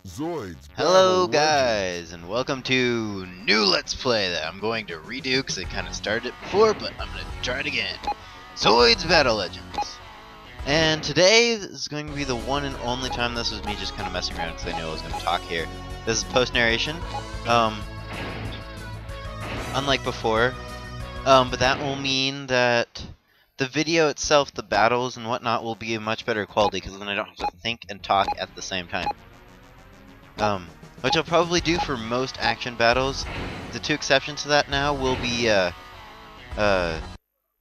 Zoids Hello Battle guys, and welcome to new Let's Play that I'm going to redo because I kind of started it before, but I'm going to try it again. Zoids Battle Legends. And today is going to be the one and only time. This was me just kind of messing around because I knew I was going to talk here. This is post-narration, unlike before, but that will mean that the video itself, the battles and whatnot, will be a much better quality because then I don't have to think and talk at the same time. Which I'll probably do for most action battles. The two exceptions to that now will be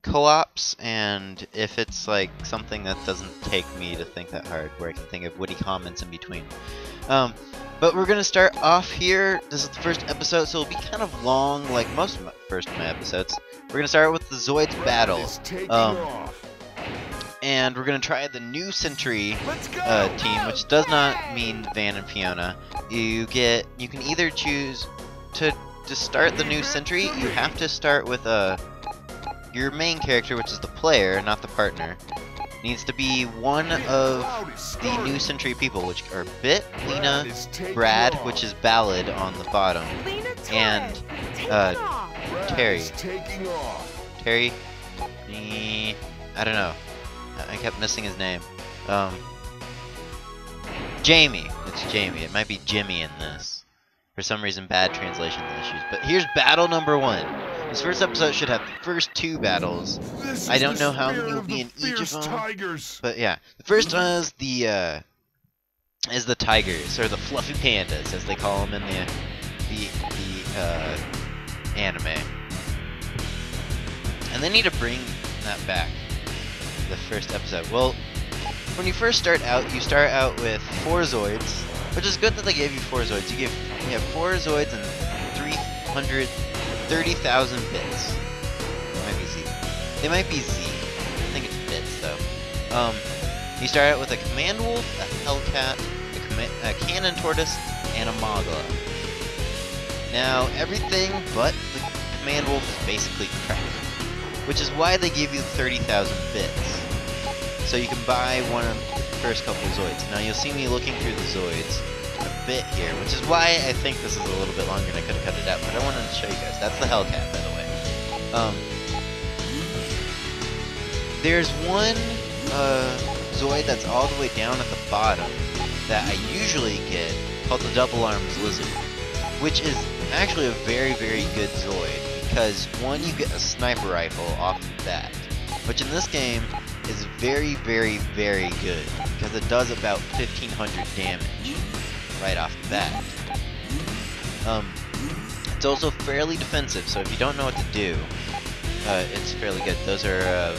co-ops, and if it's like something that doesn't take me to think that hard, where I can think of witty comments in between. But we're gonna start off here. This is the first episode, so it'll be kind of long, like most of my episodes. We're gonna start with the Zoids Battle. And we're gonna try the new Sentry team, which does not mean Van and Fiona. You can either choose to start the new Sentry. You have to start with your main character, which is the player, not the partner. Needs to be one of the new Sentry people, which are Bit, Lena, Brad, which is Ballad on the bottom, and Terry. Terry? I don't know. I kept missing his name. Jamie. It's Jamie. It might be Jimmy in this. For some reason, bad translation issues. But here's battle number 1. This first episode should have the first 2 battles. I don't know how many will be in each of them. But yeah, the first one is the tigers, or the fluffy pandas, as they call them in the anime. And they need to bring that back. The first episode. Well, when you first start out, you start out with 4 Zoids, which is good that they gave you 4 Zoids. You have 4 Zoids and 330,000 bits. It might be Z. They might be Z. I think it's bits though. You start out with a command wolf, a hellcat, a cannon tortoise, and a mogla. Now everything but the command wolf is basically crap, which is why they give you 30,000 bits. So you can buy one of the first couple of Zoids. Now you'll see me looking through the Zoids a bit here, which is why I think this is a little bit longer and I could have cut it out, but I wanted to show you guys. That's the Hellcat, by the way. There's one Zoid that's all the way down at the bottom that I usually get, called the Double Arms Lizard, which is actually a very, very good Zoid, because one, you get a sniper rifle off of that, which in this game is very, very, very good, because it does about 1,500 damage right off the bat. It's also fairly defensive, so if you don't know what to do, it's fairly good. Those are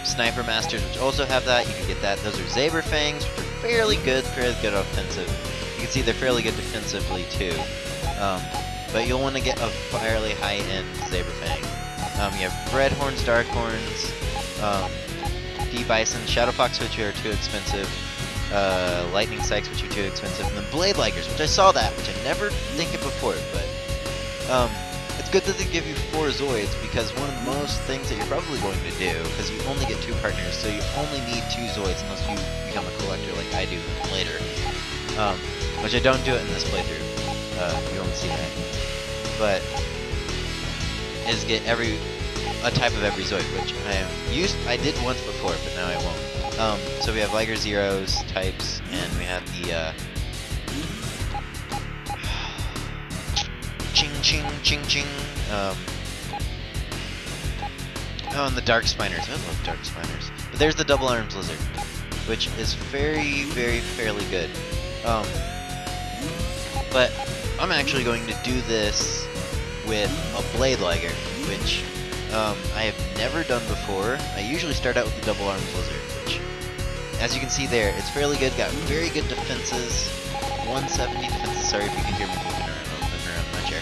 Sniper Masters, which also have that. You can get that. Those are Zaber Fangs, which are fairly good offensive. You can see they're fairly good defensively too. But you'll want to get a fairly high-end Zaber Fang. You have Redhorns, Darkhorns, D-Bison, Shadow Fox, which are too expensive, Lightning Sykes, which are too expensive, and then Blade Ligers, which I saw that, which I never think of before, but it's good that they give you 4 Zoids, because one of the most things that you're probably going to do, because you only get 2 partners, so you only need 2 Zoids unless you become a collector like I do later, which I don't do it in this playthrough. You won't see that, but is get a type of every Zoid, which I did once before, but now I won't. So we have Liger Zeros types, and we have the ching ching ching ching. Oh, and the Dark Spiners. I love Dark Spiners. But there's the Double Arms Lizard, which is very, very, fairly good. But I'm actually going to do this with a Blade Liger, which I have never done before. I usually start out with the Double Arms Lizard, which, as you can see there, it's fairly good. Got very good defenses, 170 defenses. Sorry if you can hear me moving around my chair.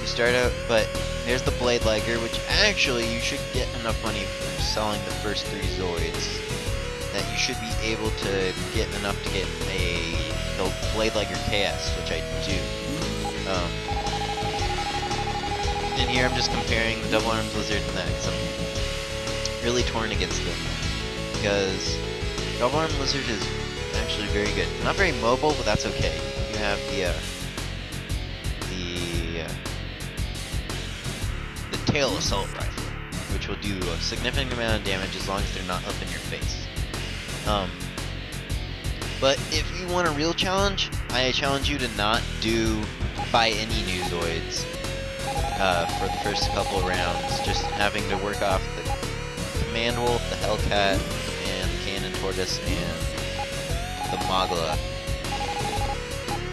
You start out, but there's the Blade Liger, which actually you should get enough money from selling the first 3 Zoids that you should be able to get enough to get the Blade Liger KS, which I do. And here I'm just comparing the Double Arms Lizard and that, because I'm really torn against them. Because Double Arms Lizard is actually very good. Not very mobile, but that's okay. You have the tail assault rifle, which will do a significant amount of damage as long as they're not up in your face. But if you want a real challenge, I challenge you to not buy any new Zoids for the first couple rounds. Just having to work off the Command Wolf, the Hellcat, and the Cannon Tortoise, and the Mogla.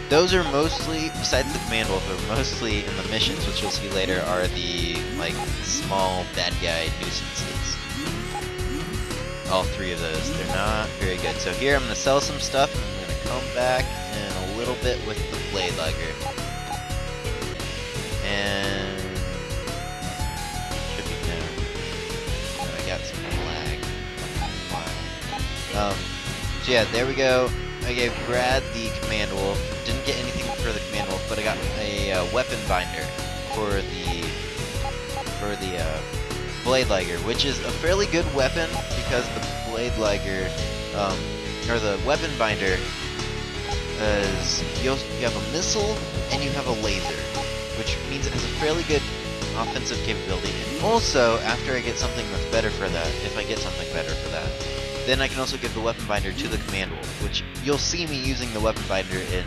Those are mostly, besides the Command Wolf, are mostly in the missions, which you'll see later are the, like, small bad guy nuisances. All three of those. They're not very good. So here I'm going to sell some stuff, and I'm going to come back in a little bit with the Blade Liger. And should be down. Oh, I got some lag. Wow. So yeah, there we go. I gave Brad the Command Wolf. Didn't get anything for the Command Wolf, but I got a weapon binder for the Blade Liger, which is a fairly good weapon because the Blade Liger, or the weapon binder, is you have a missile and you have a laser, which means it has a fairly good offensive capability. And also, after I get something that's better for that, if I get something better for that, then I can also give the weapon binder to the Command Wolf, which you'll see me using the weapon binder in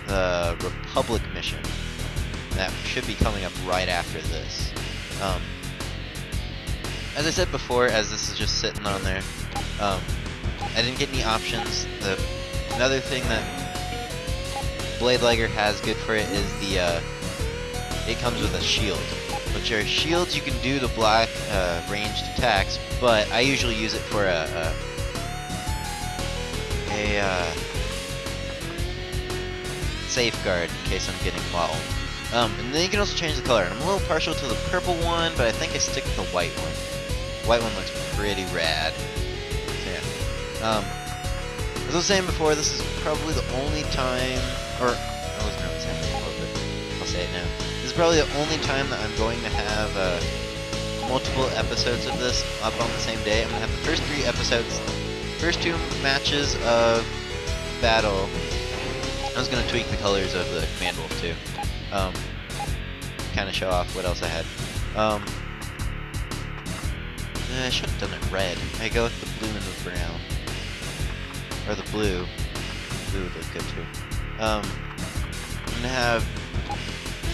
the Republic mission. That should be coming up right after this. As I said before, as this is just sitting on there, I didn't get any options. Another thing that Blade Liger has good for it is it comes with a shield. Which are shields you can do to block ranged attacks, but I usually use it for a safeguard in case I'm getting mauled. And then you can also change the color. And I'm a little partial to the purple one, but I think I stick with the white one. The white one looks pretty rad. So yeah. As I was saying before, this is probably the only time, or I wasn't really saying it before, but I'll say it now. This is probably the only time that I'm going to have multiple episodes of this up on the same day. I'm going to have the first 3 episodes, first 2 matches of Battle. I was going to tweak the colors of the Command Wolf too. Kind of show off what else I had. I should have done it red. I go with the blue and the brown. Or the blue. Blue would look good too. I'm going to have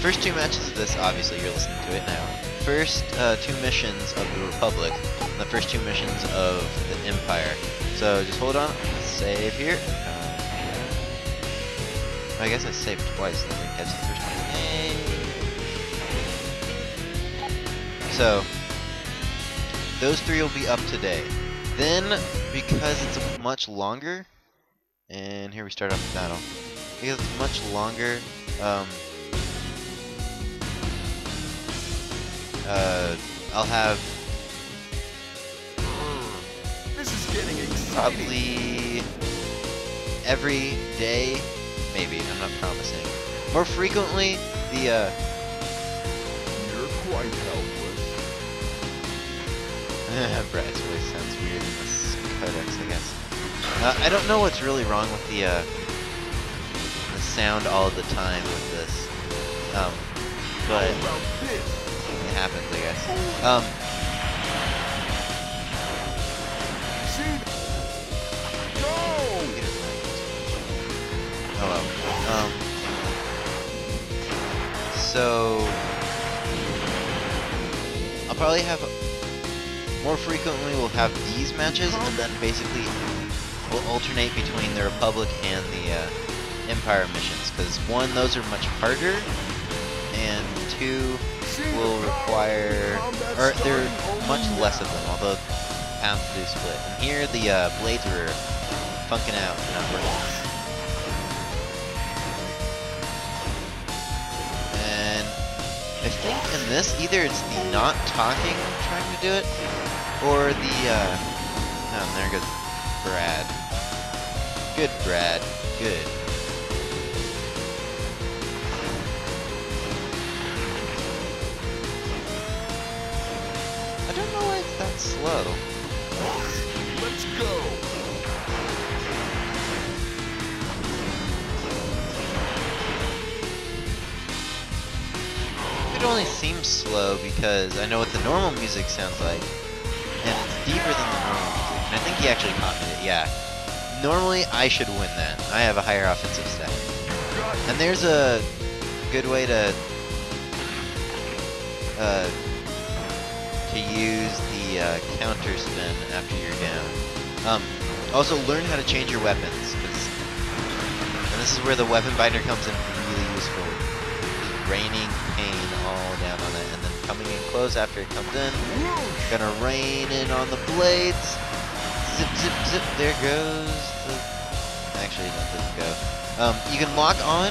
first 2 matches of this, obviously you're listening to it now. First 2 missions of the Republic, and the first 2 missions of the Empire. So just hold on, I'm gonna save here. I guess I saved twice, and I didn't catch the first one. So those 3 will be up today. Then, because it's much longer, and here we start off the battle. Because it's much longer, I'll have this is getting exciting. Probably every day, maybe, I'm not promising. More frequently, You're quite helpless. Brad's voice sounds weird in this codex, I guess. I don't know what's really wrong with the sound all the time with this. But it happens, I guess. Oh well. So I'll probably have more frequently. We'll have these matches, and then basically we'll alternate between the Republic and the Empire missions. Because 1, those are much harder, and 2 will require, or there are much less of them, although paths do split. And here the blades are funking out and not working. And I think in this, either it's the not talking trying to do it, or the, oh, there goes Brad. Good, Brad. Good. I don't know why it's that slow. Let's go. it only seems slow because I know what the normal music sounds like, and it's deeper than the normal music. And I think he actually copied it, yeah. Normally, I should win that. I have a higher offensive stat. And there's a good way to use the counter spin after you're down. Also, learn how to change your weapons, and this is where the weapon binder comes in really useful. Just raining pain all down on it, and then coming in close after it comes in. Gonna rain in on the blades. Zip, zip, zip. There goes the... Actually, that doesn't go. You can lock on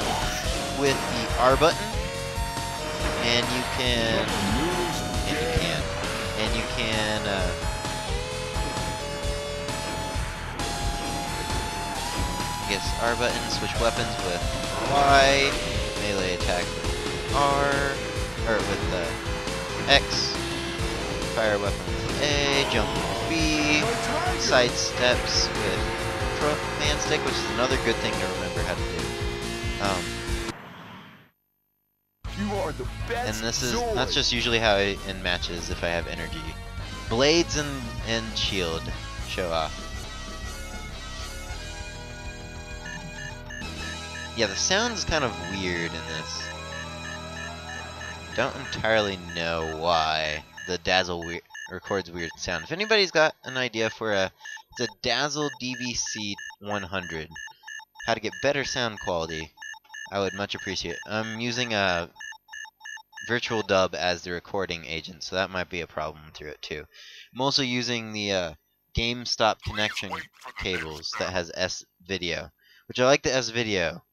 with the R button, and you can... Yes, R button, switch weapons with Y, melee attack with R, or with X, fire weapon with A, jump with B, side steps with command stick, which is another good thing to remember how to do. You are the best. And Zoid. that's just usually how I end matches if I have energy. Blades and shield show off. Yeah, the sound's kind of weird in this. Don't entirely know why the Dazzle records weird sound. If anybody's got an idea for it's a Dazzle DVC 100, how to get better sound quality, I would much appreciate it. I'm using a Virtual Dub as the recording agent, so that might be a problem through it too. I'm also using the GameStop connection cables that has S-Video, which I like the S-Video,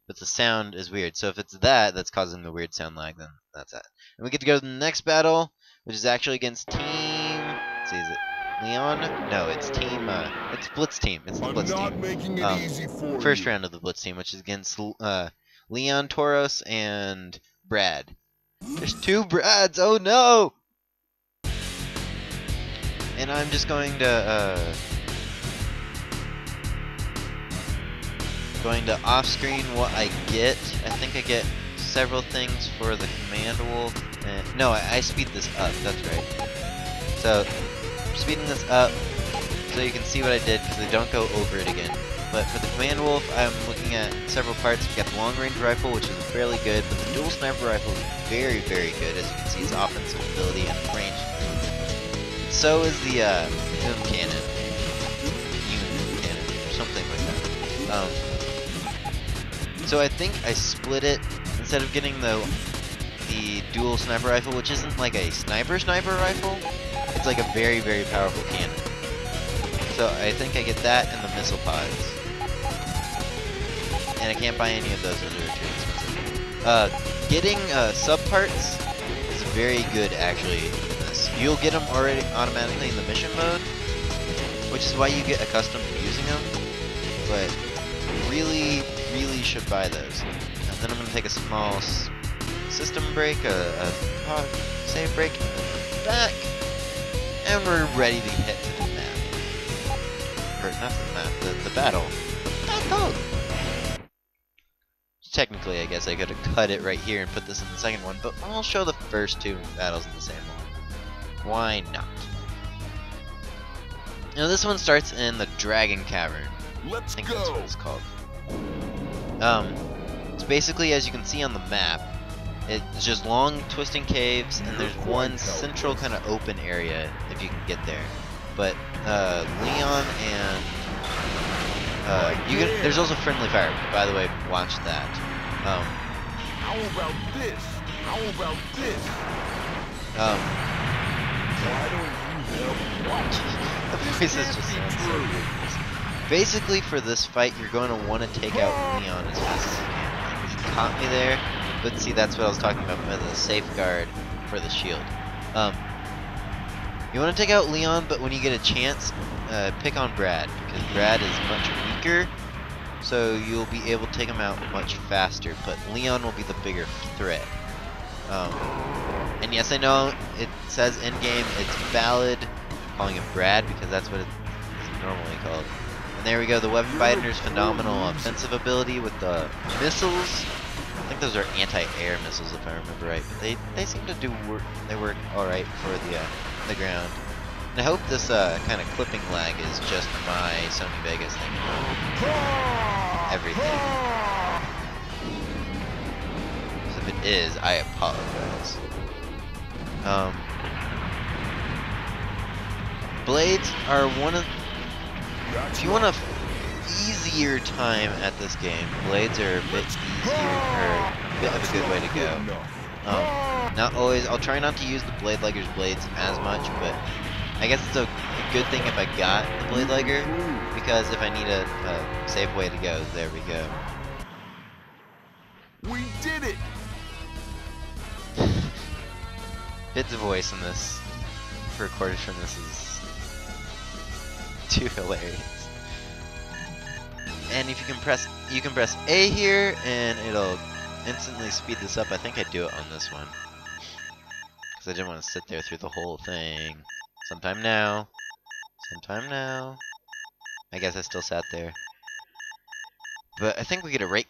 but the sound is weird. So if it's that's causing the weird sound lag, then that's that. And we get to go to the next battle, which is actually against Team... Let's see, is it Leon? No, it's Team... it's Blitz Team. It's the Blitz Team. Making it easy for first you. round of the Blitz Team, which is against Leon, Tauros, and Brad. There's two Brads! Oh no! And I'm just going to off-screen what I get. I think I get several things for the Command Wolf. No, I speed this up, that's right. So, I'm speeding this up so you can see what I did, because I don't go over it again. But for the Command Wolf, I'm looking at several parts. We got the long-range rifle, which is fairly good, but the dual sniper rifle is very, very good, as you can see its offensive ability and range. So is the Boom Cannon. Unit Cannon, or something like that. So I think I split it, instead of getting the dual sniper rifle, which isn't like a sniper rifle, it's like a very, very powerful cannon. So I think I get that and the missile pods. And I can't buy any of those, those are too expensive. Getting subparts is very good actually in this. You'll get them already automatically in the mission mode, which is why you get accustomed to using them, but really should buy those. And then I'm going to take a small system break, a save break, and then we're back, and we're ready to hit to the map. Or not the map, the battle. Battle! Technically, I guess I could have cut it right here and put this in the second one, but I'll show the first two battles in the same one. Why not? Now this one starts in the Dragon Cavern. I think that's what it's called. It's basically, as you can see on the map, it's just long twisting caves, and there's one central kind of open area if you can get there. But Leon and there's also friendly fire. By the way, watch that. How about this? How about this? Why don't you help? The voices just sound so good. Basically, for this fight, you're going to want to take out Leon as fast as you can. He caught me there, but see, that's what I was talking about with the safeguard for the shield. You want to take out Leon, but when you get a chance, pick on Brad, because Brad is much weaker, so you'll be able to take him out much faster, but Leon will be the bigger threat. And yes, I know it says in-game it's Ballad, I'm calling him Brad because that's what it's normally called. And there we go, the weapon binder's phenomenal offensive ability with the missiles. I think those are anti-air missiles if I remember right, but they seem to do work. They work all right for the ground. And I hope this kind of clipping lag is just my Sony Vegas thing. Everything. So if it is, I apologize. Blades are one of. If you want a easier time at this game, blades are a bit easier, or a bit of a good way to go. Not always. I'll try not to use the Blade Liger's blades as much, but I guess it's a good thing if I got the Blade Liger, because if I need a safe way to go, there we go. We did it! Bid's voice in this, recorded from this, is too hilarious. And if you can press A here, and it'll instantly speed this up. I think I'd do it on this one, because I didn't want to sit there through the whole thing. Sometime now. Sometime now. I guess I still sat there. But I think we get a rank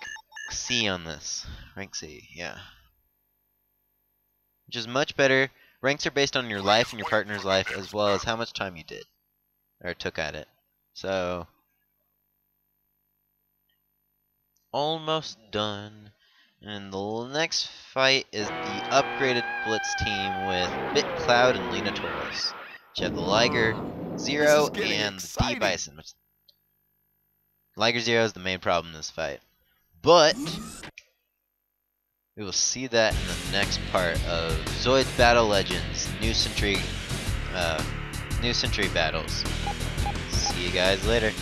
C on this. Rank C, yeah. Which is much better. Ranks are based on your life and your partner's life, as well as how much time you did, or took at it. So, almost done. And the next fight is the upgraded Blitz team with BitCloud and Lena Torres. You have the Liger Zero and the D Bison. Which Liger Zero is the main problem in this fight, but we will see that in the next part of Zoids Battle Legends New Century Battles. See you guys later.